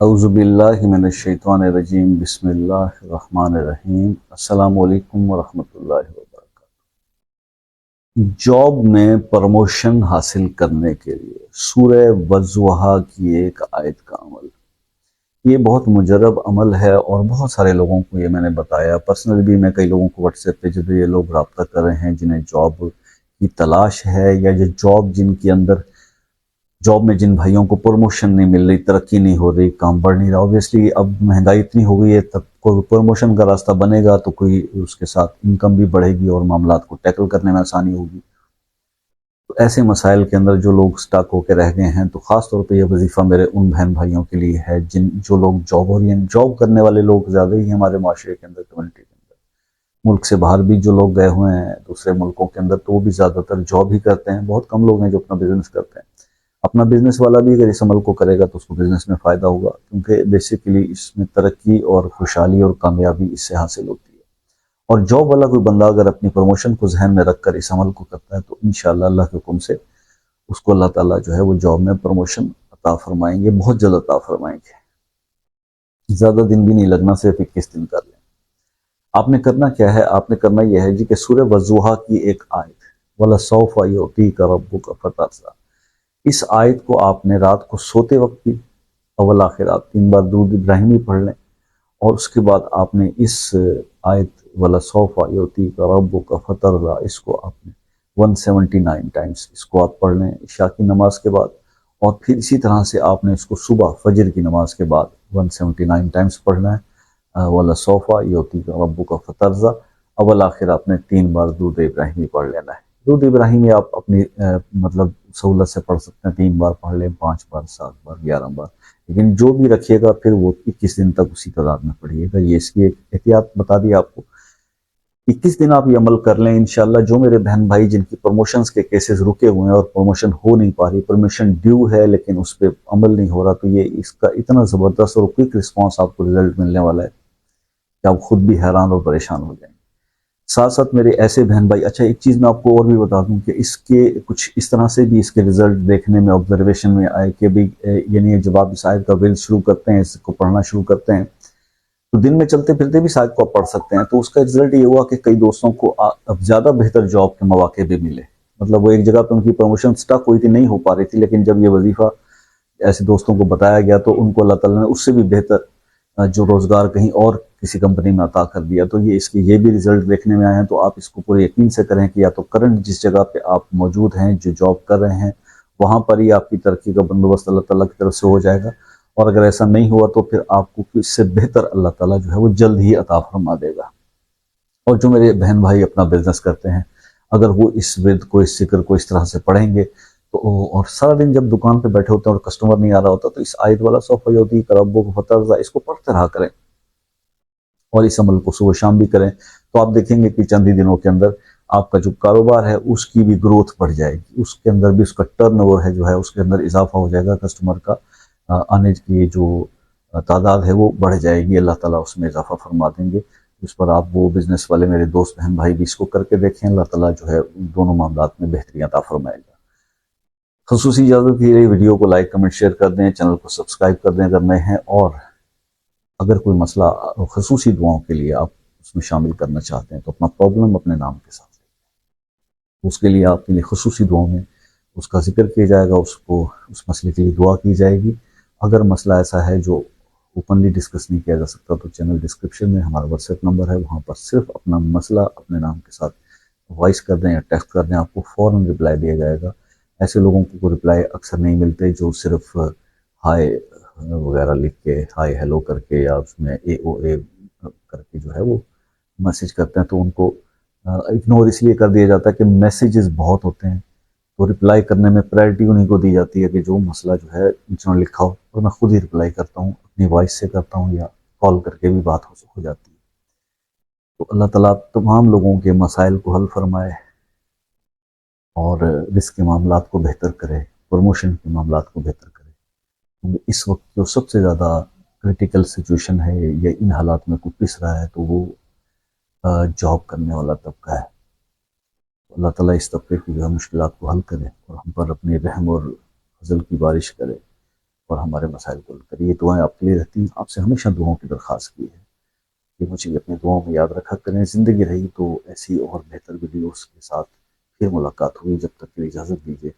اعوذ باللہ من الشیطان الرجیم بسم اللہ الرحمن الرحیم السلام علیکم ورحمۃ اللہ وبرکاتہ۔ جاب میں پروموشن حاصل کرنے کے لیے سورہ والضحیٰ کی ایک آیت کا عمل، یہ بہت مجرب عمل ہے اور بہت سارے لوگوں کو یہ میں نے بتایا۔ پرسنل بھی میں کئی لوگوں کو واٹس ایپ پہ جب یہ لوگ رابطہ کر رہے ہیں جنہیں جاب کی تلاش ہے یا جو جاب میں جن بھائیوں کو پروموشن نہیں مل رہی، ترقی نہیں ہو رہی، کام بڑھ نہیں رہا۔ اوبیسلی اب مہنگائی اتنی ہو گئی ہے، تب کوئی پروموشن کا راستہ بنے گا تو کوئی اس کے ساتھ انکم بھی بڑھے گی اور معاملات کو ٹیکل کرنے میں آسانی ہوگی۔ تو ایسے مسائل کے اندر جو لوگ سٹاک ہو کے رہ گئے ہیں، تو خاص طور پہ یہ وظیفہ میرے ان بہن بھائیوں کے لیے ہے جو لوگ جاب کرنے والے لوگ زیادہ ہی ہیں ہمارے معاشرے کے اندر، کمیونٹی کے اندر۔ ملک سے باہر بھی جو لوگ گئے ہوئے ہیں دوسرے ملکوں کے اندر، تو وہ بھی زیادہ تر جاب ہی کرتے ہیں۔ بہت کم لوگ ہیں جو اپنا بزنس کرتے ہیں۔ اپنا بزنس والا بھی اگر اس عمل کو کرے گا تو اس کو بزنس میں فائدہ ہوگا، کیونکہ بیسیکلی اس میں ترقی اور خوشحالی اور کامیابی اس سے حاصل ہوتی ہے۔ اور جاب والا کوئی بندہ اگر اپنی پروموشن کو ذہن میں رکھ کر اس عمل کو کرتا ہے تو انشاءاللہ اللہ کے حکم سے اس کو اللہ تعالیٰ جو ہے وہ جاب میں پروموشن عطا فرمائیں گے، بہت جلد عطا فرمائیں گے۔ زیادہ دن بھی نہیں لگنا، صرف 21 دن کر لیں۔ آپ نے کرنا کیا ہے؟ آپ نے کرنا یہ ہے کہ سورہ والضحیٰ کی ایک آیت وَلَسَوْفَ يُعْطِيكَ رَبُّكَ فَتَرْضَىٰ، اس آیت کو آپ نے رات کو سوتے وقت بھی اول آخر آپ 3 بار درود ابراہیمی پڑھ لیں، اور اس کے بعد آپ نے اس آیت وَلَسَوْفَ يُعْطِيكَ رَبُّكَ فَتَرْضَىٰ اس کو آپ نے 179 ٹائمز اس کو آپ پڑھ لیں عشاء کی نماز کے بعد، اور پھر اسی طرح سے آپ نے اس کو صبح فجر کی نماز کے بعد 179 ٹائمز پڑھنا ہے۔ وَلَسَوْفَ يُعْطِيكَ رَبُّكَ فَتَرْضَىٰ، اول آخر آپ نے 3 بار درود ابراہیمی پڑھ لینا ہے۔ درود ابراہیمی آپ اپنی مطلب سہولت سے پڑھ سکتے ہیں، 3 بار پڑھ لیں، 5 بار، 7 بار، 11 بار، لیکن جو بھی رکھیے گا پھر وہ 21 دن تک اسی تعداد میں پڑھیے گا۔ یہ اس کی ایک احتیاط بتا دی آپ کو۔ 21 دن آپ یہ عمل کر لیں انشاءاللہ۔ جو میرے بہن بھائی جن کی پروموشنز کے کیسز رکے ہوئے ہیں اور پروموشن ہو نہیں پا رہی، پروموشن ڈیو ہے لیکن اس پہ عمل نہیں ہو رہا، تو یہ اس کا اتنا زبردست اور کوئک رسپانس آپ کو رزلٹ ملنے والا ہے کہ آپ خود بھی حیران اور پریشان ہو جائیں گے۔ ساتھ ساتھ میرے ایسے بہن بھائی، اچھا ایک چیز میں آپ کو اور بھی بتا دوں کہ اس کے کچھ اس طرح سے بھی اس کے رزلٹ دیکھنے میں آبزرویشن میں آئے کہ بھی یعنی جب آپ اس آیت کا ورد شروع کرتے ہیں، اس کو پڑھنا شروع کرتے ہیں، تو دن میں چلتے پھرتے بھی اس آیت کو آپ پڑھ سکتے ہیں، تو اس کا رزلٹ یہ ہوا کہ کئی دوستوں کو اب زیادہ بہتر جاب کے مواقع بھی ملے۔ مطلب وہ ایک جگہ پہ ان کی پروموشن سٹک ہوئی تھی، نہیں ہو پا رہی تھی، لیکن جب یہ وظیفہ ایسے دوستوں کو بتایا گیا تو ان کو اللہ تعالیٰ نے اس سے بھی بہتر جو روزگار کہیں اور کسی کمپنی میں عطا کر دیا۔ تو اس کے یہ بھی رزلٹ دیکھنے میں آئے ہیں، تو آپ اس کو پورے یقین سے کریں کہ یا تو کرنٹ جس جگہ پہ آپ موجود ہیں، جو جاب کر رہے ہیں، وہاں پر ہی آپ کی ترقی کا بندوبست اللہ تعالیٰ کی طرف سے ہو جائے گا، اور اگر ایسا نہیں ہوا تو پھر آپ کو اس سے بہتر اللہ تعالیٰ جو ہے وہ جلد ہی عطا فرما دے گا۔ اور جو میرے بہن بھائی اپنا بزنس کرتے ہیں، اگر وہ اس ورد کو، اس ذکر کو اس طرح سے پڑھیں گے تو، اور سارا دن جب دکان پہ بیٹھے ہوتے ہیں اور کسٹمر نہیں آ رہا ہوتا، تو اس آیت وَلَسَوْفَ يُعْطِيكَ رَبُّكَ فَتَرْضَىٰ اس کو پڑھتے رہا کریں، اور اس عمل کو صبح شام بھی کریں، تو آپ دیکھیں گے کہ چند ہی دنوں کے اندر آپ کا جو کاروبار ہے اس کی بھی گروتھ بڑھ جائے گی، اس کے اندر بھی اس کا ٹرن اوور ہے جو ہے اس کے اندر اضافہ ہو جائے گا، کسٹمر کا آنے کی جو تعداد ہے وہ بڑھ جائے گی، اللہ تعالیٰ اس میں اضافہ فرما دیں گے۔ اس پر آپ وہ بزنس والے میرے دوست بہن بھائی بھی اس کو کر کے دیکھیں، اللہ تعالیٰ جو ہے دونوں معاملات میں بہتری عطا فرمائے گا۔ خصوصی اجازت دی گئی، ویڈیو کو لائک کمنٹ شیئر کر دیں، چینل کو سبسکرائب کر دیں اگر نئے ہیں، اور اگر کوئی مسئلہ خصوصی دعاؤں کے لیے آپ اس میں شامل کرنا چاہتے ہیں تو اپنا پرابلم اپنے نام کے ساتھ، اس کے لیے آپ کے لیے خصوصی دعاؤں میں اس کا ذکر کیا جائے گا، اس مسئلے کے لیے دعا کی جائے گی۔ اگر مسئلہ ایسا ہے جو اوپنلی ڈسکس نہیں کیا جا سکتا تو چینل ڈسکرپشن میں ہمارا واٹس ایپ نمبر ہے، وہاں پر صرف اپنا مسئلہ اپنے نام کے ساتھ وائس کر دیں یا ٹیکسٹ کر دیں، آپ کو فوراً رپلائی دیا جائے گا۔ ایسے لوگوں کو رپلائی اکثر نہیں ملتے جو صرف ہائے وغیرہ لکھ کے، ہائے ہیلو کر کے، یا اس میں اے او اے کر کے جو ہے وہ میسج کرتے ہیں، تو ان کو اگنور اس لیے کر دیا جاتا ہے کہ میسیجز بہت ہوتے ہیں، تو رپلائی کرنے میں پرائرٹی انہیں کو دی جاتی ہے کہ جو مسئلہ جو ہے جنہوں نے لکھا ہو، اور میں خود ہی رپلائی کرتا ہوں، اپنی وائس سے کرتا ہوں یا کال کر کے بھی بات ہو جاتی ہے۔ تو اللہ تعالیٰ تمام لوگوں کے مسائل کو حل فرمائے اور رزق کے معاملات کو بہتر کرے، پروموشن کے معاملات کو بہتر کرے، کیونکہ اس وقت جو سب سے زیادہ کریٹیکل سچویشن ہے یا ان حالات میں کوئی پس رہا ہے تو وہ جاب کرنے والا طبقہ ہے۔ اللہ تعالیٰ اس طبقے کی جو ہے مشکلات کو حل کرے اور ہم پر اپنی رحم اور فضل کی بارش کرے۔ اور ہمارے مسائل کو حل کرے. یہ دعائیں آپ کے لیے رہتی ہیں. آپ سے ہمیشہ دعاؤں کی درخواست کی ہے کہ مجھے اپنے دعاؤں میں یاد رکھا کریں. زندگی رہی تو ایسی اور بہتر ویڈیوز کے ساتھ پھر ملاقات ہوئی. جب تک کے لیے اجازت دیجیے.